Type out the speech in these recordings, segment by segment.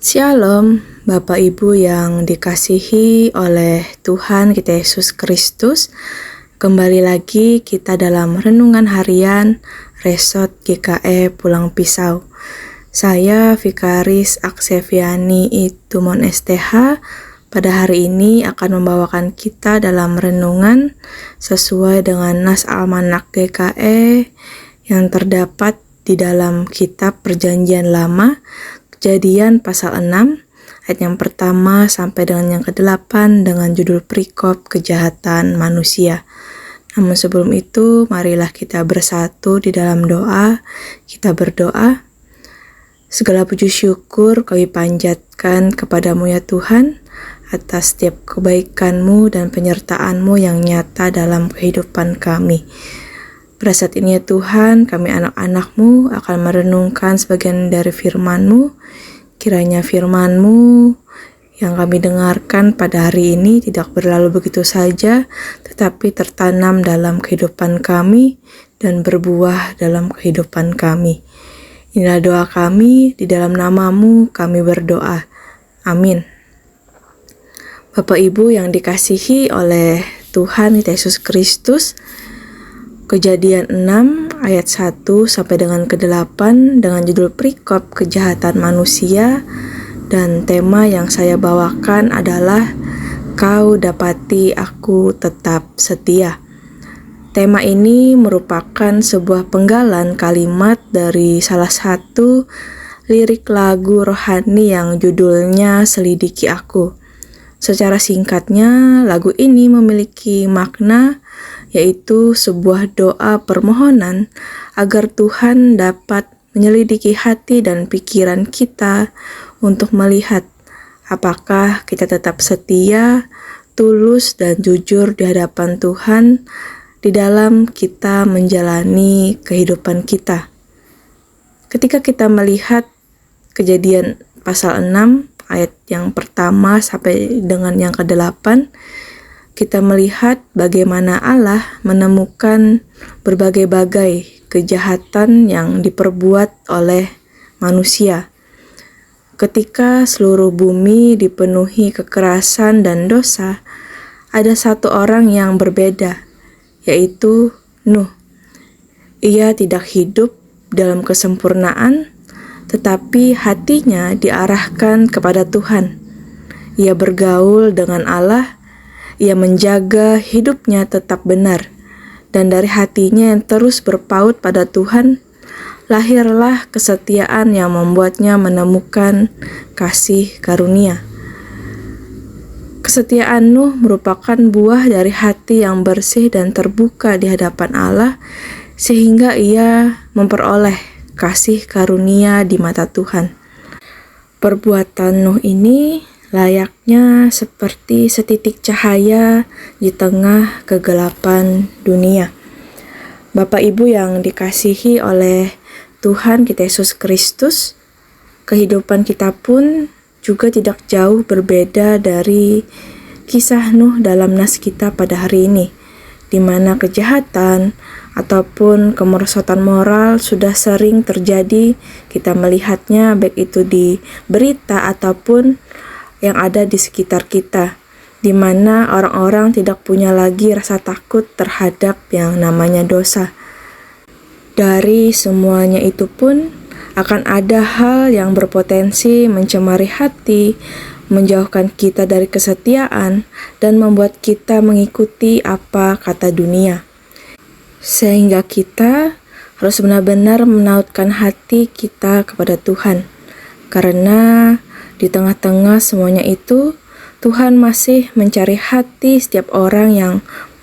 Shalom, Bapak Ibu yang dikasihi oleh Tuhan kita Yesus Kristus. Kembali lagi kita dalam renungan harian Resort GKE Pulang Pisau. Saya Vikaris Akseviani Itumon STH. Pada hari ini akan membawakan kita dalam renungan sesuai dengan Nas Almanak GKE yang terdapat di dalam kitab Perjanjian Lama, Kejadian pasal 6, ayat yang pertama sampai dengan yang ke-8 dengan judul perikop kejahatan manusia. Namun sebelum itu, marilah kita bersatu di dalam doa. Kita berdoa. Segala puji syukur kami panjatkan kepadamu ya Tuhan, atas setiap kebaikan-Mu dan penyertaan-Mu yang nyata dalam kehidupan kami. Pada saat ini ya Tuhan, kami anak-anak-Mu akan merenungkan sebagian dari firman-Mu. Kiranya firman-Mu yang kami dengarkan pada hari ini tidak berlalu begitu saja, tetapi tertanam dalam kehidupan kami dan berbuah dalam kehidupan kami. Inilah doa kami, di dalam nama-Mu kami berdoa. Amin. Bapak Ibu yang dikasihi oleh Tuhan Yesus Kristus, Kejadian 6 ayat 1 sampai dengan ke-8 dengan judul perikop kejahatan manusia, dan tema yang saya bawakan adalah Kau dapati aku tetap setia. Tema ini merupakan sebuah penggalan kalimat dari salah satu lirik lagu rohani yang judulnya Selidiki Aku. Secara singkatnya, lagu ini memiliki makna yaitu sebuah doa permohonan agar Tuhan dapat menyelidiki hati dan pikiran kita untuk melihat apakah kita tetap setia, tulus, dan jujur di hadapan Tuhan di dalam kita menjalani kehidupan kita. Ketika kita melihat Kejadian pasal 6 ayat yang pertama sampai dengan yang ke-8, kita melihat bagaimana Allah menemukan berbagai-bagai kejahatan yang diperbuat oleh manusia. Ketika seluruh bumi dipenuhi kekerasan dan dosa, ada satu orang yang berbeda, yaitu Nuh. Ia tidak hidup dalam kesempurnaan, tetapi hatinya diarahkan kepada Tuhan. Ia bergaul dengan Allah. Ia menjaga hidupnya tetap benar, dan dari hatinya yang terus berpaut pada Tuhan, lahirlah kesetiaan yang membuatnya menemukan kasih karunia. Kesetiaan Nuh merupakan buah dari hati yang bersih dan terbuka di hadapan Allah, sehingga ia memperoleh kasih karunia di mata Tuhan. Perbuatan Nuh ini layaknya seperti setitik cahaya di tengah kegelapan dunia. Bapak Ibu yang dikasihi oleh Tuhan kita Yesus Kristus, kehidupan kita pun juga tidak jauh berbeda dari kisah Nuh dalam nas kita pada hari ini, di mana kejahatan ataupun kemerosotan moral sudah sering terjadi. Kita melihatnya baik itu di berita ataupun yang ada di sekitar kita, di mana orang-orang tidak punya lagi rasa takut terhadap yang namanya dosa. Dari semuanya itu pun akan ada hal yang berpotensi mencemari hati, menjauhkan kita dari kesetiaan, dan membuat kita mengikuti apa kata dunia. Sehingga kita harus benar-benar menautkan hati kita kepada Tuhan, karena di tengah-tengah semuanya itu, Tuhan masih mencari hati setiap orang yang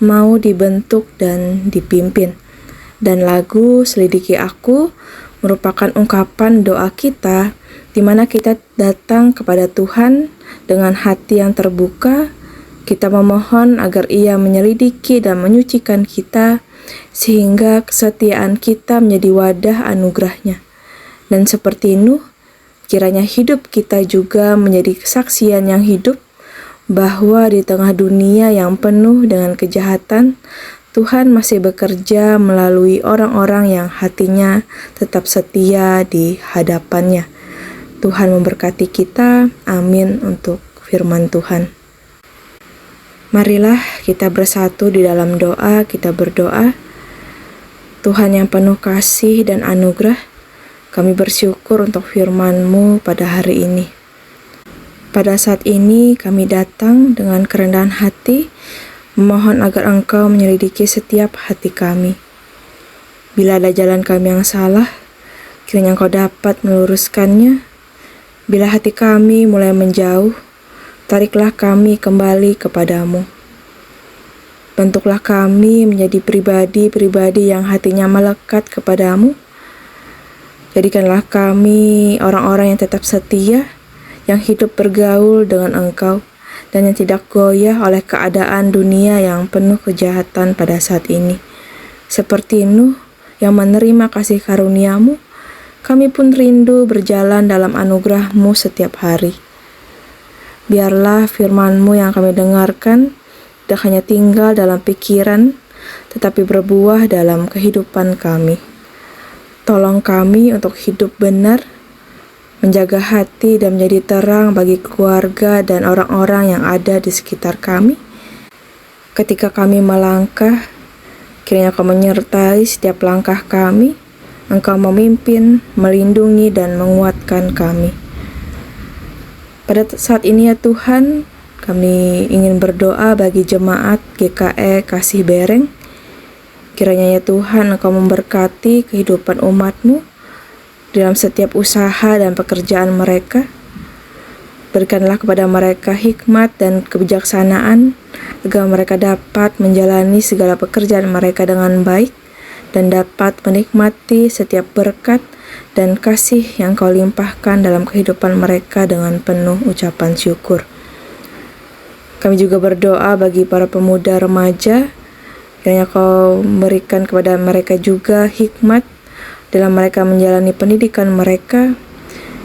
mau dibentuk dan dipimpin. Dan lagu Selidiki Aku merupakan ungkapan doa kita, di mana kita datang kepada Tuhan dengan hati yang terbuka. Kita memohon agar Ia menyelidiki dan menyucikan kita, sehingga kesetiaan kita menjadi wadah anugerah-Nya. Dan seperti Nuh, kiranya hidup kita juga menjadi kesaksian yang hidup bahwa di tengah dunia yang penuh dengan kejahatan, Tuhan masih bekerja melalui orang-orang yang hatinya tetap setia di hadapan-Nya. Tuhan memberkati kita. Amin untuk firman Tuhan. Marilah kita bersatu di dalam doa, kita berdoa. Tuhan yang penuh kasih dan anugerah, kami bersyukur untuk firman-Mu pada hari ini. Pada saat ini kami datang dengan kerendahan hati, memohon agar Engkau menyelidiki setiap hati kami. Bila ada jalan kami yang salah, kiranya Engkau dapat meluruskannya. Bila hati kami mulai menjauh, tariklah kami kembali kepadamu. Bentuklah kami menjadi pribadi-pribadi yang hatinya melekat kepadamu. Jadikanlah kami orang-orang yang tetap setia, yang hidup bergaul dengan Engkau, dan yang tidak goyah oleh keadaan dunia yang penuh kejahatan pada saat ini. Seperti Nuh yang menerima kasih karunia-Mu, kami pun rindu berjalan dalam anugerah-Mu setiap hari. Biarlah firman-Mu yang kami dengarkan tidak hanya tinggal dalam pikiran, tetapi berbuah dalam kehidupan kami. Tolong kami untuk hidup benar, menjaga hati dan menjadi terang bagi keluarga dan orang-orang yang ada di sekitar kami. Ketika kami melangkah, kiranya Kau menyertai setiap langkah kami. Engkau memimpin, melindungi, dan menguatkan kami. Pada saat ini ya Tuhan, kami ingin berdoa bagi jemaat GKE Kasih Bereng. Kiranya ya Tuhan Engkau memberkati kehidupan umat-Mu dalam setiap usaha dan pekerjaan mereka. Berikanlah kepada mereka hikmat dan kebijaksanaan agar mereka dapat menjalani segala pekerjaan mereka dengan baik dan dapat menikmati setiap berkat dan kasih yang Kau limpahkan dalam kehidupan mereka dengan penuh ucapan syukur. Kami juga berdoa bagi para pemuda remaja, kiranya Kau memberikan kepada mereka juga hikmat dalam mereka menjalani pendidikan mereka,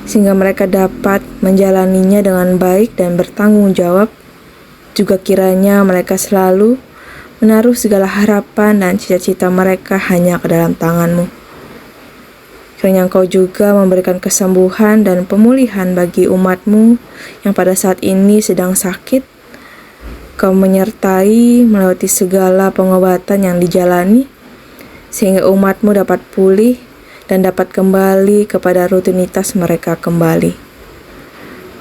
sehingga mereka dapat menjalaninya dengan baik dan bertanggung jawab. Juga kiranya mereka selalu menaruh segala harapan dan cita-cita mereka hanya ke dalam tangan-Mu. Kiranya Engkau juga memberikan kesembuhan dan pemulihan bagi umat-Mu yang pada saat ini sedang sakit. Kau menyertai melewati segala pengobatan yang dijalani, sehingga umat-Mu dapat pulih dan dapat kembali kepada rutinitas mereka kembali.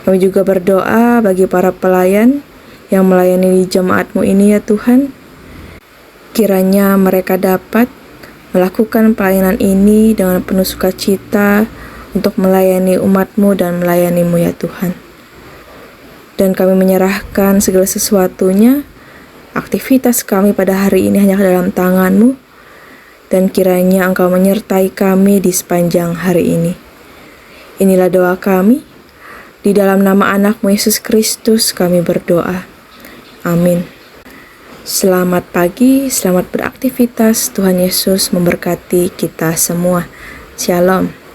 Kami juga berdoa bagi para pelayan yang melayani di jemaat-Mu ini ya Tuhan. Kiranya mereka dapat melakukan pelayanan ini dengan penuh sukacita untuk melayani umat-Mu dan melayani-Mu ya Tuhan. Dan kami menyerahkan segala sesuatunya, aktivitas kami pada hari ini hanya ke dalam tangan-Mu, dan kiranya Engkau menyertai kami di sepanjang hari ini. Inilah doa kami, di dalam nama anak-Mu Yesus Kristus kami berdoa. Amin. Selamat pagi, selamat beraktivitas. Tuhan Yesus memberkati kita semua. Shalom.